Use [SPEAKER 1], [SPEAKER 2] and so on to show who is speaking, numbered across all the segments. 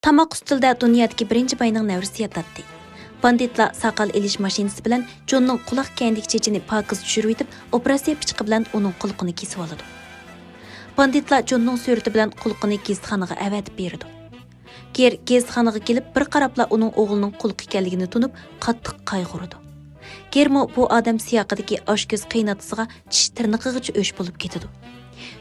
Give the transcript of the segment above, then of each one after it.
[SPEAKER 1] Tamoq ustida dunyodagi birinchi bayning navrisi yotadi. Banditlar saqal elish mashinasi bilan Jonning quloq kendik chechini pokiz tushirib etib, operatsiya pichqi bilan uning qulqini kesib oladi. Banditlar Jonning surati bilan qulqini gazitxonaga avatib berdi. Ger gazitxonaga kelib bir qarabla uning o'g'lining qulqi ekanligini tunib, qattiq qayg'urdi. Germo bu odam siyaqidagi oshko'z qiynatisiga tish tirnog'igacha o'sh bo'lib ketadi.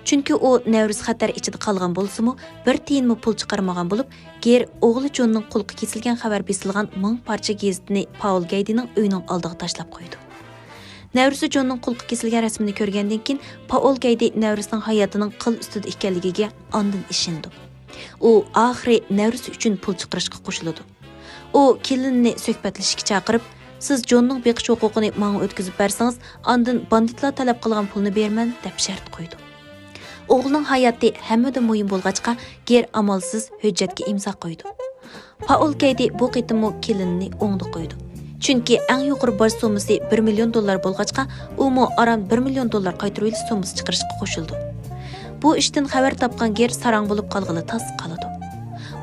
[SPEAKER 1] Chunki u navruz xatar ichida qolgan bo'lsa-mu, bir tiyinmi pul chiqarmagan bo'lib, Ger o'g'li Jonning qulqi kesilgan xabar besilgan 1000 parcha gazetini Paul Gaydining uyining oldiga tashlab qo'ydi. Navruzi Jonning qulqi kesilgan rasmini ko'rgandan keyin Paul Gaydi navruzning hayotining qil ustida ekanligiga ondan ishindi. U oxiri navruz uchun pul chiqarishga qo'shildi. U kelinni suhbatlashishga chaqirib, siz Jonning beqish huquqini menga o'tkazib bersangiz, ondan banditlar talab qilgan pulni berman deb shart qo'ydi. O'g'lining hayoti hammadan muhim bo'lg'achqa, Ger amalsiz hujjatga imzo qo'ydi. Paul Gaydi bu qitimmo kelinni o'ngda qo'ydi. Chunki eng yuqori boj summasi $1 million bo'lg'achqa, u mo aram $1 million qaytarib olish summasi chiqarishga qo'shildi. Bu ishdan xabar topgan Ger sarang bo'lib qolg'ili tas qoladi.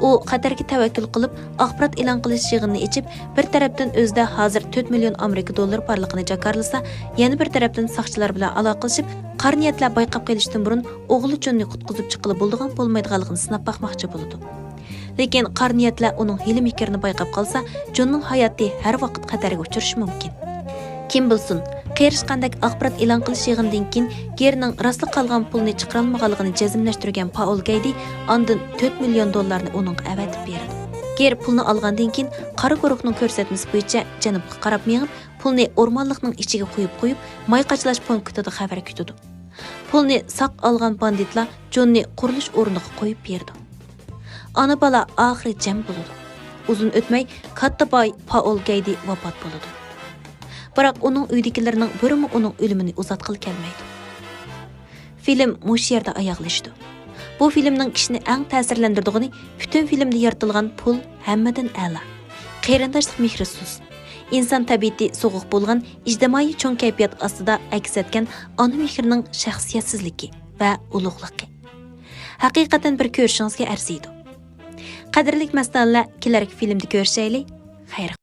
[SPEAKER 1] U xatarga tavakkul qilib, axborot e'lon qilish yig'inini ichib, bir tarafdan o'zida hozir $4 million Amerika dollari borligini jakarlasa, yana bir tarafdan soqchilar bilan aloqalashib, qarniyatlar bayqab kelishdan burun o'g'li Jonni qutqizib chiqilib bo'ldigan bo'lmaydiganligini sinab baxmoqchi bo'ldi. Lekin qarniyatlar uning hilim fikrini bayqab qolsa, Jonning hayoti har vaqt xatarga uchrashi mumkin. Kim bilsin, qerishqandak axborot e'lon qilish yig'inidan keyin Gerning rostli qolgan pulni chiqara olmaganligini jazmlashtirgan Paul Gaydi ondan $4 million uning avatib berdi. Ger pulni olgandan keyin qora guruhning ko'rsatmasi bo'yicha janubga qarab mengib, pulni o'rmonlikning ichiga qo'yib, mayqachlash punktida xabar kutdi. Pulni saq olgan banditlar Jonni qurilish o'rniga qo'yib berdi. Ana bola oxiri jam bo'ldi. Uzun o'tmay katta boy Paul Gaydi vafot bo'ldi. Biroq uning uydagilarning birimi uning o'limini uzatqil kelmaydi. Film mush yerda oyoqlashdi. Bu filmning kishini eng ta'sirlantirdigini butun filmda yoritilgan pul hammadan a'la. Qarindoshlik mehri sus. Inson tabiati so'g'uq bo'lgan ijtimoiy cho'ng kayfiyat ostida aks etgan ona mehrining shaxsiyatsizligi va ulug'ligi. Haqiqatan bir ko'rishingizga arziydi. Qadrli mas'ullar, kelarki filmda ko'rishaylik. Xayr.